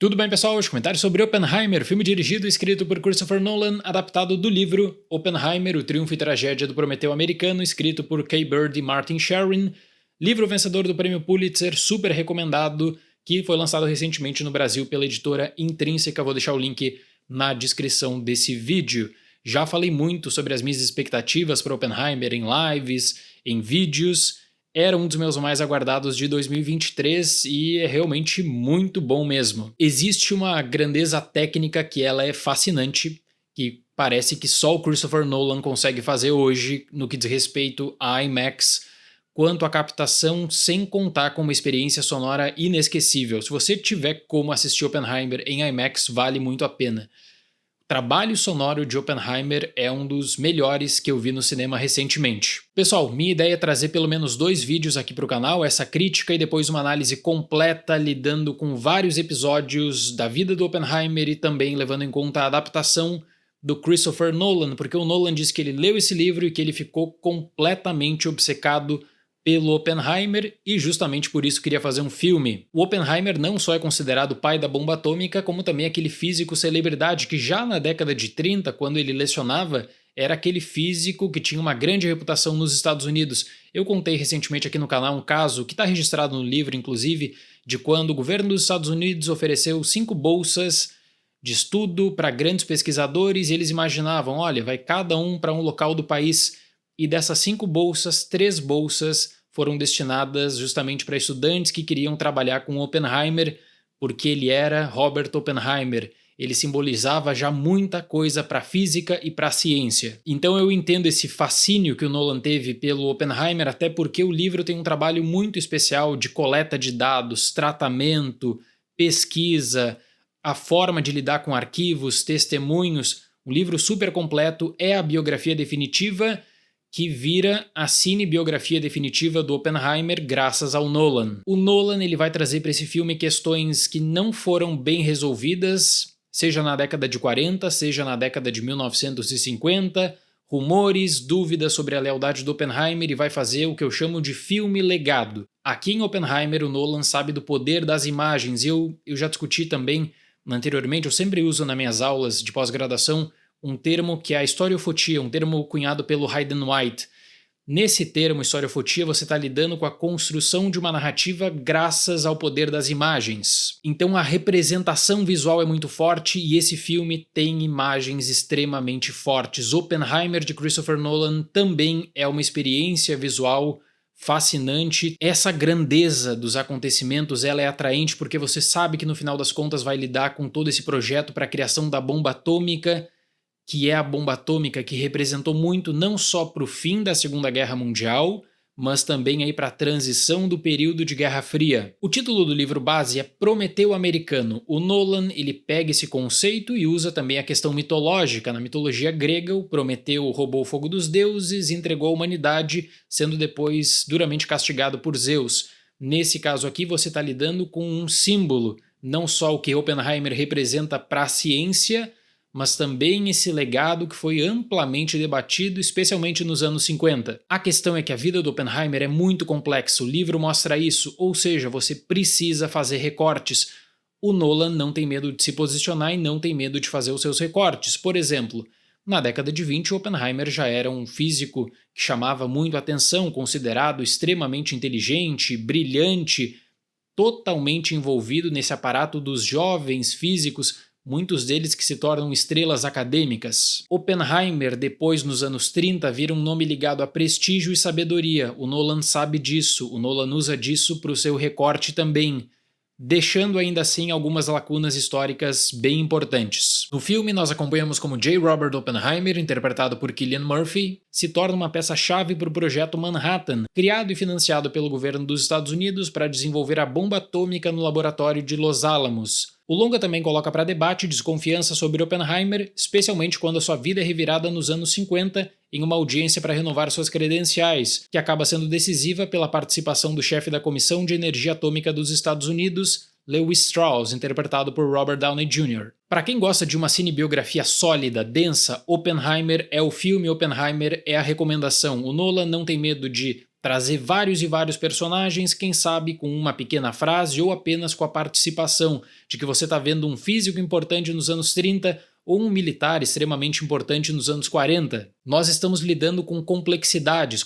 Tudo bem, pessoal? Hoje comentário sobre Oppenheimer, filme dirigido e escrito por Christopher Nolan, adaptado do livro Oppenheimer, o triunfo e tragédia do Prometeu americano, escrito por Kay Bird e Martin Sharin, livro vencedor do prêmio Pulitzer, super recomendado, que foi lançado recentemente no Brasil pela editora Intrínseca. Vou deixar o link na descrição desse vídeo. Já falei muito sobre as minhas expectativas para Oppenheimer em lives, em vídeos. Era um dos meus mais aguardados de 2023 e é realmente muito bom mesmo. Existe uma grandeza técnica que ela é fascinante, que parece que só o Christopher Nolan consegue fazer hoje no que diz respeito a IMAX, quanto à captação, sem contar com uma experiência sonora inesquecível. Se você tiver como assistir Oppenheimer em IMAX, vale muito a pena. O trabalho sonoro de Oppenheimer é um dos melhores que eu vi no cinema recentemente. Pessoal, minha ideia é trazer pelo menos 2 vídeos aqui para o canal, essa crítica e depois uma análise completa lidando com vários episódios da vida do Oppenheimer e também levando em conta a adaptação do Christopher Nolan, porque o Nolan disse que ele leu esse livro e que ele ficou completamente obcecado pelo Oppenheimer e justamente por isso queria fazer um filme. O Oppenheimer não só é considerado o pai da bomba atômica, como também aquele físico celebridade que já na década de 30, quando ele lecionava, era aquele físico que tinha uma grande reputação nos Estados Unidos. Eu contei recentemente aqui no canal um caso, que está registrado no livro inclusive, de quando o governo dos Estados Unidos ofereceu 5 bolsas de estudo para grandes pesquisadores e eles imaginavam, olha, vai cada um para um local do país. E dessas 5 bolsas, 3 bolsas foram destinadas justamente para estudantes que queriam trabalhar com Oppenheimer, porque ele era Robert Oppenheimer. Ele simbolizava já muita coisa para a física e para a ciência. Então eu entendo esse fascínio que o Nolan teve pelo Oppenheimer, até porque o livro tem um trabalho muito especial de coleta de dados, tratamento, pesquisa, a forma de lidar com arquivos, testemunhos. Um livro super completo, é a biografia definitiva que vira a cinebiografia definitiva do Oppenheimer graças ao Nolan. O Nolan ele vai trazer para esse filme questões que não foram bem resolvidas, seja na década de 40, seja na década de 1950, rumores, dúvidas sobre a lealdade do Oppenheimer e vai fazer o que eu chamo de filme legado. Aqui em Oppenheimer o Nolan sabe do poder das imagens e eu já discuti também anteriormente, eu sempre uso nas minhas aulas de pós-graduação um termo que é a historiofotia, um termo cunhado pelo Hayden White. Nesse termo, historiofotia, você está lidando com a construção de uma narrativa graças ao poder das imagens. Então a representação visual é muito forte e esse filme tem imagens extremamente fortes. Oppenheimer, de Christopher Nolan, também é uma experiência visual fascinante. Essa grandeza dos acontecimentos ela é atraente porque você sabe que no final das contas vai lidar com todo esse projeto para a criação da bomba atômica, que é a bomba atômica que representou muito não só para o fim da Segunda Guerra Mundial, mas também aí para a transição do período de Guerra Fria. O título do livro base é Prometeu Americano. O Nolan ele pega esse conceito e usa também a questão mitológica. Na mitologia grega, o Prometeu roubou o fogo dos deuses e entregou a humanidade, sendo depois duramente castigado por Zeus. Nesse caso aqui você está lidando com um símbolo, não só o que Oppenheimer representa para a ciência, mas também esse legado que foi amplamente debatido, especialmente nos anos 50. A questão é que a vida do Oppenheimer é muito complexa, o livro mostra isso, ou seja, você precisa fazer recortes. O Nolan não tem medo de se posicionar e não tem medo de fazer os seus recortes. Por exemplo, na década de 20, Oppenheimer já era um físico que chamava muito atenção, considerado extremamente inteligente, brilhante, totalmente envolvido nesse aparato dos jovens físicos, muitos deles que se tornam estrelas acadêmicas. Oppenheimer, depois nos anos 30, vira um nome ligado a prestígio e sabedoria. O Nolan sabe disso, o Nolan usa disso para o seu recorte também, deixando ainda assim algumas lacunas históricas bem importantes. No filme nós acompanhamos como J. Robert Oppenheimer, interpretado por Cillian Murphy, se torna uma peça-chave para o projeto Manhattan, criado e financiado pelo governo dos Estados Unidos para desenvolver a bomba atômica no laboratório de Los Alamos. O longa também coloca para debate desconfiança sobre Oppenheimer, especialmente quando a sua vida é revirada nos anos 50 em uma audiência para renovar suas credenciais, que acaba sendo decisiva pela participação do chefe da Comissão de Energia Atômica dos Estados Unidos, Lewis Strauss, interpretado por Robert Downey Jr. Para quem gosta de uma cinebiografia sólida, densa, Oppenheimer é o filme, Oppenheimer é a recomendação. O Nolan não tem medo de Trazer vários e vários personagens, quem sabe com uma pequena frase ou apenas com a participação de que você está vendo um físico importante nos anos 30 ou um militar extremamente importante nos anos 40. Nós estamos lidando com complexidade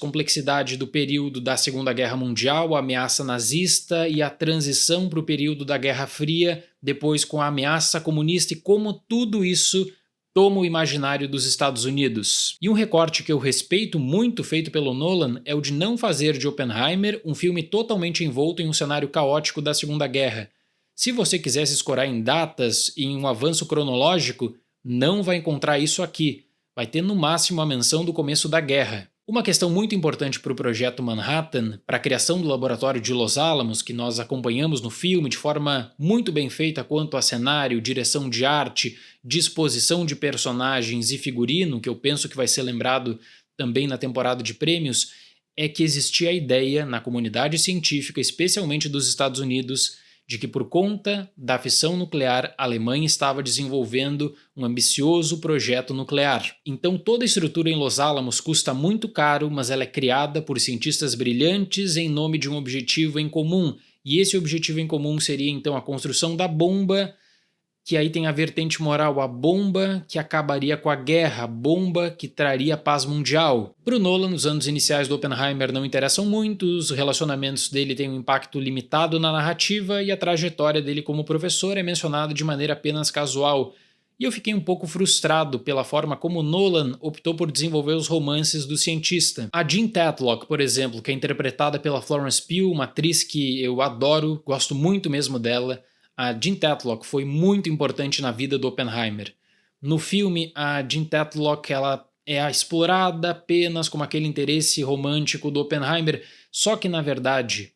do período da Segunda Guerra Mundial, a ameaça nazista e a transição para o período da Guerra Fria, depois com a ameaça comunista e como tudo isso toma o imaginário dos Estados Unidos. E um recorte que eu respeito muito feito pelo Nolan é o de não fazer de Oppenheimer um filme totalmente envolto em um cenário caótico da Segunda Guerra. Se você quisesse escorar em datas e em um avanço cronológico, não vai encontrar isso aqui. Vai ter no máximo a menção do começo da guerra. Uma questão muito importante para o projeto Manhattan, para a criação do laboratório de Los Alamos, que nós acompanhamos no filme de forma muito bem feita quanto a cenário, direção de arte, disposição de personagens e figurino, que eu penso que vai ser lembrado também na temporada de prêmios, é que existia a ideia na comunidade científica, especialmente dos Estados Unidos, de que por conta da fissão nuclear, a Alemanha estava desenvolvendo um ambicioso projeto nuclear. Então toda a estrutura em Los Alamos custa muito caro, mas ela é criada por cientistas brilhantes em nome de um objetivo em comum. E esse objetivo em comum seria então a construção da bomba, que aí tem a vertente moral, a bomba que acabaria com a guerra, a bomba que traria paz mundial. Para o Nolan, os anos iniciais do Oppenheimer não interessam muito, os relacionamentos dele têm um impacto limitado na narrativa e a trajetória dele como professor é mencionada de maneira apenas casual. E eu fiquei um pouco frustrado pela forma como Nolan optou por desenvolver os romances do cientista. A Jean Tatlock, por exemplo, que é interpretada pela Florence Pugh, uma atriz que eu adoro, gosto muito mesmo dela. A Jean Tatlock foi muito importante na vida do Oppenheimer. No filme, a Jean Tatlock ela é explorada apenas como aquele interesse romântico do Oppenheimer, só que, na verdade,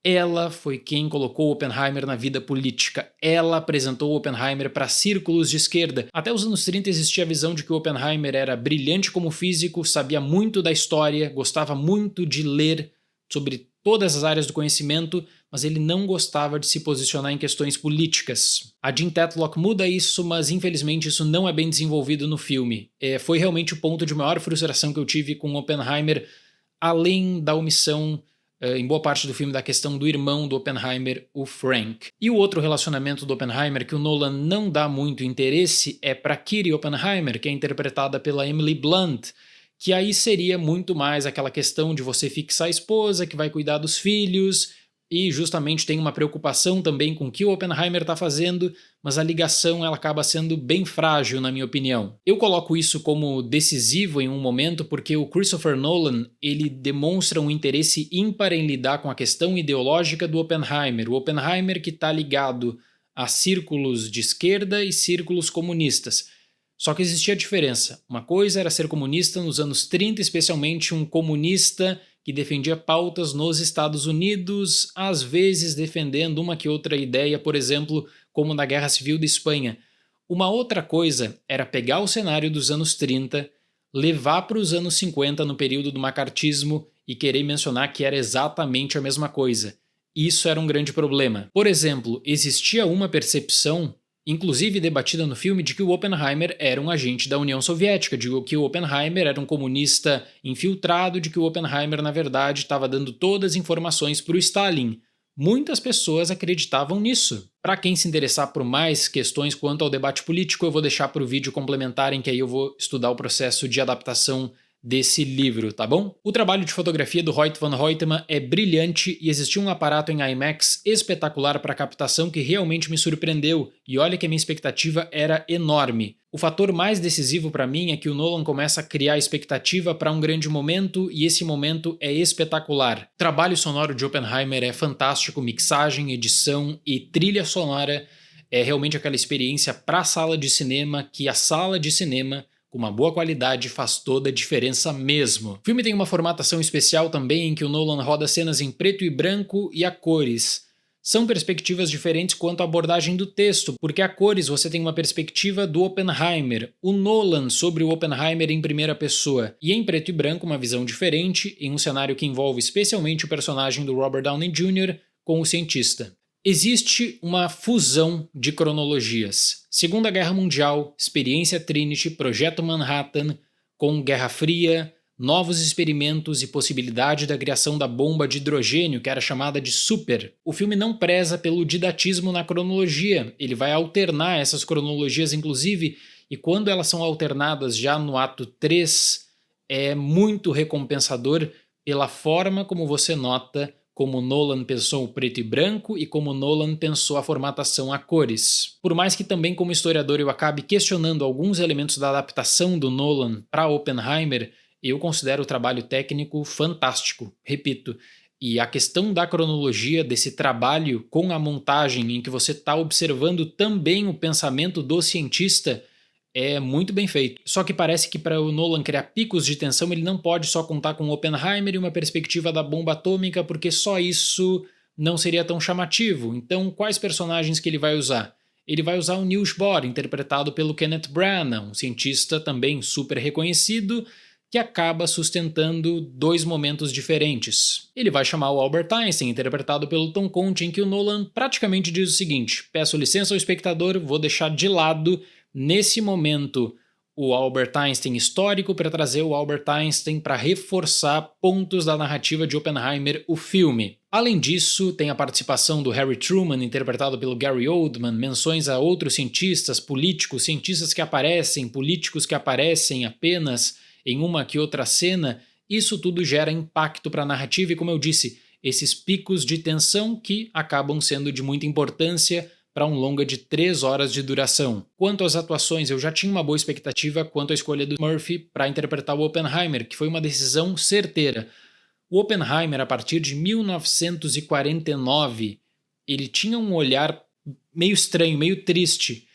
ela foi quem colocou Oppenheimer na vida política. Ela apresentou Oppenheimer para círculos de esquerda. Até os anos 30 existia a visão de que o Oppenheimer era brilhante como físico, sabia muito da história, gostava muito de ler sobre todas as áreas do conhecimento, mas ele não gostava de se posicionar em questões políticas. A Jean Tatlock muda isso, mas infelizmente isso não é bem desenvolvido no filme. Foi realmente o ponto de maior frustração que eu tive com Oppenheimer, além da omissão em boa parte do filme da questão do irmão do Oppenheimer, o Frank. E o outro relacionamento do Oppenheimer que o Nolan não dá muito interesse é para Kitty Oppenheimer, que é interpretada pela Emily Blunt, que aí seria muito mais aquela questão de você fixar a esposa, que vai cuidar dos filhos, e justamente tem uma preocupação também com o que o Oppenheimer está fazendo, mas a ligação ela acaba sendo bem frágil, na minha opinião. Eu coloco isso como decisivo em um momento porque o Christopher Nolan ele demonstra um interesse ímpar em lidar com a questão ideológica do Oppenheimer. O Oppenheimer que está ligado a círculos de esquerda e círculos comunistas. Só que existia diferença. Uma coisa era ser comunista nos anos 30, especialmente um comunista que defendia pautas nos Estados Unidos, às vezes defendendo uma que outra ideia, por exemplo, como na Guerra Civil da Espanha. Uma outra coisa era pegar o cenário dos anos 30, levar para os anos 50 no período do macartismo e querer mencionar que era exatamente a mesma coisa. Isso era um grande problema. Por exemplo, existia uma percepção, inclusive debatida no filme, de que o Oppenheimer era um agente da União Soviética, de que o Oppenheimer era um comunista infiltrado, de que o Oppenheimer, na verdade, estava dando todas as informações para o Stalin. Muitas pessoas acreditavam nisso. Para quem se interessar por mais questões quanto ao debate político, eu vou deixar para o vídeo complementar em que aí eu vou estudar o processo de adaptação desse livro, tá bom? O trabalho de fotografia do Hoyt van Hoytema é brilhante e existia um aparato em IMAX espetacular para captação que realmente me surpreendeu, e olha que a minha expectativa era enorme. O fator mais decisivo para mim é que o Nolan começa a criar expectativa para um grande momento e esse momento é espetacular. O trabalho sonoro de Oppenheimer é fantástico, mixagem, edição e trilha sonora é realmente aquela experiência para a sala de cinema que a sala de cinema com uma boa qualidade faz toda a diferença mesmo. O filme tem uma formatação especial também em que o Nolan roda cenas em preto e branco e a cores. São perspectivas diferentes quanto à abordagem do texto, porque a cores você tem uma perspectiva do Oppenheimer, o Nolan sobre o Oppenheimer em primeira pessoa, e em preto e branco uma visão diferente, em um cenário que envolve especialmente o personagem do Robert Downey Jr. com o cientista. Existe uma fusão de cronologias. Segunda Guerra Mundial, Experiência Trinity, Projeto Manhattan, com Guerra Fria, novos experimentos e possibilidade da criação da bomba de hidrogênio, que era chamada de super. O filme não preza pelo didatismo na cronologia, ele vai alternar essas cronologias inclusive, e quando elas são alternadas já no ato 3, é muito recompensador pela forma como você nota como Nolan pensou o preto e branco e como Nolan pensou a formatação a cores. Por mais que também como historiador eu acabe questionando alguns elementos da adaptação do Nolan para Oppenheimer, eu considero o trabalho técnico fantástico, repito. E a questão da cronologia, desse trabalho com a montagem em que você está observando também o pensamento do cientista, é muito bem feito. Só que parece que para o Nolan criar picos de tensão ele não pode só contar com Oppenheimer e uma perspectiva da bomba atômica, porque só isso não seria tão chamativo. Então quais personagens que ele vai usar? Ele vai usar o Niels Bohr, interpretado pelo Kenneth Branagh, um cientista também super reconhecido, que acaba sustentando dois momentos diferentes. Ele vai chamar o Albert Einstein, interpretado pelo Tom Conti, em que o Nolan praticamente diz o seguinte: peço licença ao espectador, vou deixar de lado nesse momento o Albert Einstein histórico para trazer o Albert Einstein para reforçar pontos da narrativa de Oppenheimer, o filme. Além disso, tem a participação do Harry Truman, interpretado pelo Gary Oldman, menções a outros cientistas, políticos, cientistas que aparecem, políticos que aparecem apenas em uma que outra cena. Isso tudo gera impacto para a narrativa e, como eu disse, esses picos de tensão que acabam sendo de muita importância para um longa de 3 horas de duração. Quanto às atuações, eu já tinha uma boa expectativa quanto à escolha do Murphy para interpretar o Oppenheimer, que foi uma decisão certeira. O Oppenheimer, a partir de 1949, ele tinha um olhar meio estranho, meio triste,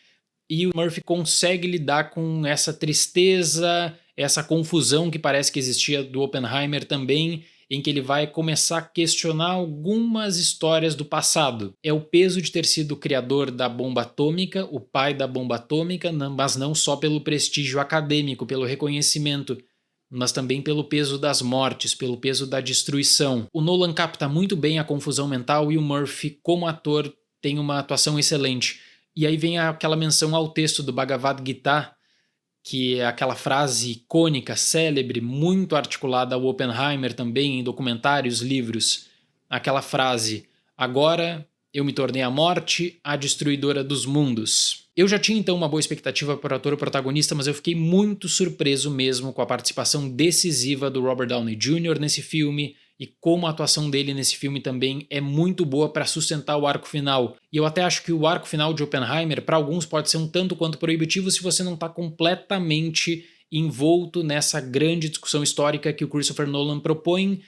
e o Murphy consegue lidar com essa tristeza, essa confusão que parece que existia do Oppenheimer também, em que ele vai começar a questionar algumas histórias do passado. É o peso de ter sido o criador da bomba atômica, o pai da bomba atômica, mas não só pelo prestígio acadêmico, pelo reconhecimento, mas também pelo peso das mortes, pelo peso da destruição. O Nolan capta muito bem a confusão mental e o Murphy, como ator, tem uma atuação excelente. E aí vem aquela menção ao texto do Bhagavad Gita, que é aquela frase icônica, célebre, muito articulada ao Oppenheimer também em documentários, livros. Aquela frase: agora eu me tornei a morte, a destruidora dos mundos. Eu já tinha então uma boa expectativa para o ator protagonista, mas eu fiquei muito surpreso mesmo com a participação decisiva do Robert Downey Jr. nesse filme, e como a atuação dele nesse filme também é muito boa para sustentar o arco final. E eu até acho que o arco final de Oppenheimer, para alguns, pode ser um tanto quanto proibitivo se você não está completamente envolto nessa grande discussão histórica que o Christopher Nolan propõe,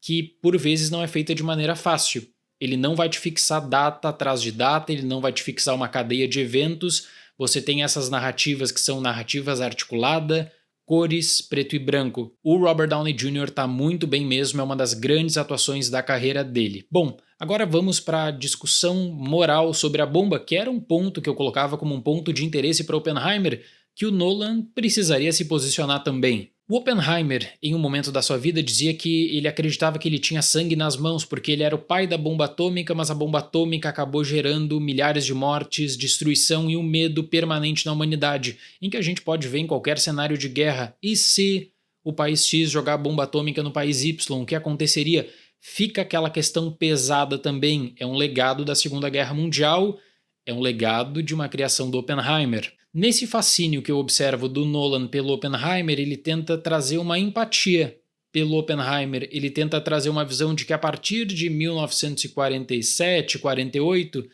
que por vezes não é feita de maneira fácil. Ele não vai te fixar data atrás de data, ele não vai te fixar uma cadeia de eventos. Você tem essas narrativas que são narrativas articuladas, cores, preto e branco. O Robert Downey Jr. está muito bem mesmo, é uma das grandes atuações da carreira dele. Bom, agora vamos para a discussão moral sobre a bomba, que era um ponto que eu colocava como um ponto de interesse para Oppenheimer, que o Nolan precisaria se posicionar também. O Oppenheimer, em um momento da sua vida, dizia que ele acreditava que ele tinha sangue nas mãos porque ele era o pai da bomba atômica, mas a bomba atômica acabou gerando milhares de mortes, destruição e um medo permanente na humanidade, em que a gente pode ver em qualquer cenário de guerra. E se o país X jogar bomba atômica no país Y, o que aconteceria? Fica aquela questão pesada também. É um legado da Segunda Guerra Mundial, é um legado de uma criação do Oppenheimer. Nesse fascínio que eu observo do Nolan pelo Oppenheimer, ele tenta trazer uma empatia pelo Oppenheimer, ele tenta trazer uma visão de que a partir de 1947, 48,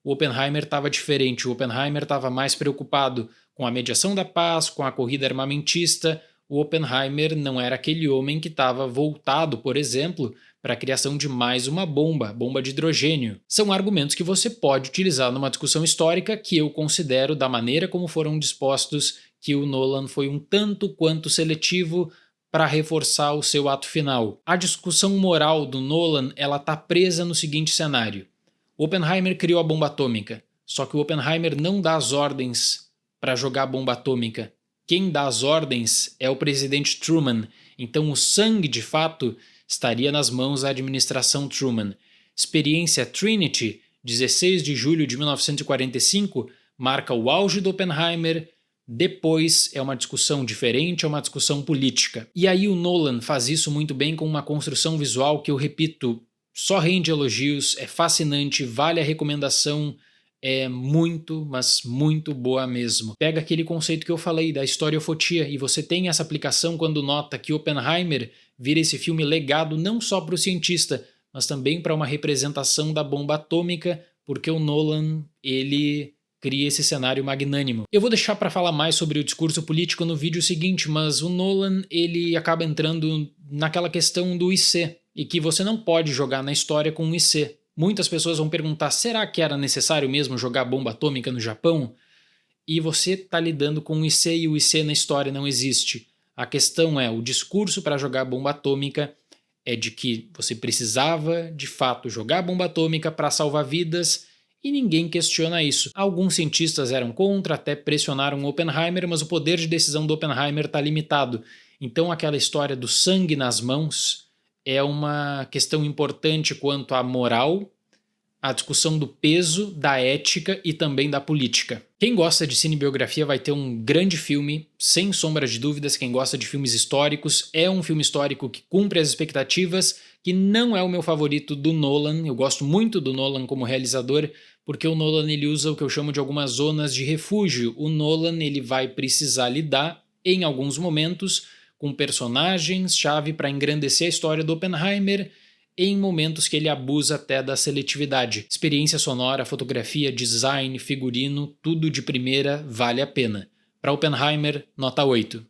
o Oppenheimer estava diferente, o Oppenheimer estava mais preocupado com a mediação da paz, com a corrida armamentista. O Oppenheimer não era aquele homem que estava voltado, por exemplo, para a criação de mais uma bomba de hidrogênio. São argumentos que você pode utilizar numa discussão histórica que eu considero, da maneira como foram dispostos, que o Nolan foi um tanto quanto seletivo para reforçar o seu ato final. A discussão moral do Nolan, ela está presa no seguinte cenário. O Oppenheimer criou a bomba atômica, só que o Oppenheimer não dá as ordens para jogar a bomba atômica. Quem dá as ordens é o presidente Truman, então o sangue, de fato, estaria nas mãos da administração Truman. Experiência Trinity, 16 de julho de 1945, marca o auge do Oppenheimer, depois é uma discussão diferente, é uma discussão política. E aí o Nolan faz isso muito bem com uma construção visual que eu repito, só rende elogios, é fascinante, vale a recomendação, é muito, mas muito boa mesmo. Pega aquele conceito que eu falei da historiofotia e você tem essa aplicação quando nota que Oppenheimer vira esse filme legado não só para o cientista, mas também para uma representação da bomba atômica, porque o Nolan, ele cria esse cenário magnânimo. Eu vou deixar para falar mais sobre o discurso político no vídeo seguinte, mas o Nolan, ele acaba entrando naquela questão do IC, e que você não pode jogar na história com um IC. Muitas pessoas vão perguntar, será que era necessário mesmo jogar bomba atômica no Japão? E você está lidando com um IC e o IC na história não existe. A questão é, o discurso para jogar bomba atômica é de que você precisava, de fato, jogar bomba atômica para salvar vidas e ninguém questiona isso. Alguns cientistas eram contra, até pressionaram Oppenheimer, mas o poder de decisão do Oppenheimer está limitado. Então aquela história do sangue nas mãos é uma questão importante quanto à moral, a discussão do peso, da ética e também da política. Quem gosta de cinebiografia vai ter um grande filme, sem sombra de dúvidas. Quem gosta de filmes históricos, é um filme histórico que cumpre as expectativas, que não é o meu favorito do Nolan. Eu gosto muito do Nolan como realizador, porque o Nolan ele usa o que eu chamo de algumas zonas de refúgio. O Nolan ele vai precisar lidar, em alguns momentos, com personagens-chave para engrandecer a história do Oppenheimer, em momentos que ele abusa até da seletividade. Experiência sonora, fotografia, design, figurino, tudo de primeira, vale a pena. Para Oppenheimer, nota 8.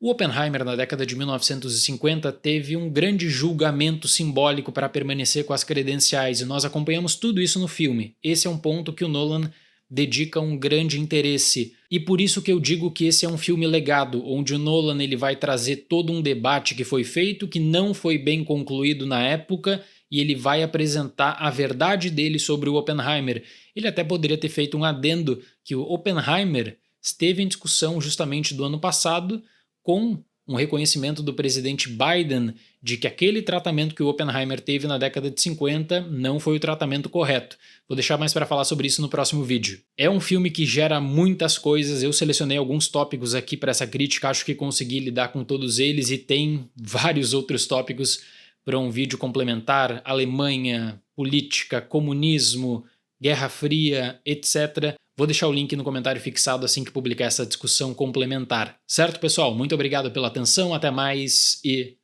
O Oppenheimer, na década de 1950, teve um grande julgamento simbólico para permanecer com as credenciais, e nós acompanhamos tudo isso no filme. Esse é um ponto que o Nolan dedica um grande interesse. E por isso que eu digo que esse é um filme legado, onde o Nolan ele vai trazer todo um debate que foi feito, que não foi bem concluído na época, e ele vai apresentar a verdade dele sobre o Oppenheimer. Ele até poderia ter feito um adendo que o Oppenheimer esteve em discussão justamente do ano passado, com um reconhecimento do presidente Biden de que aquele tratamento que o Oppenheimer teve na década de 50 não foi o tratamento correto. Vou deixar mais para falar sobre isso no próximo vídeo. É um filme que gera muitas coisas, eu selecionei alguns tópicos aqui para essa crítica, acho que consegui lidar com todos eles e tem vários outros tópicos para um vídeo complementar: Alemanha, política, comunismo, Guerra Fria, etc. Vou deixar o link no comentário fixado assim que publicar essa discussão complementar. Certo, pessoal? Muito obrigado pela atenção, até mais e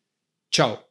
tchau!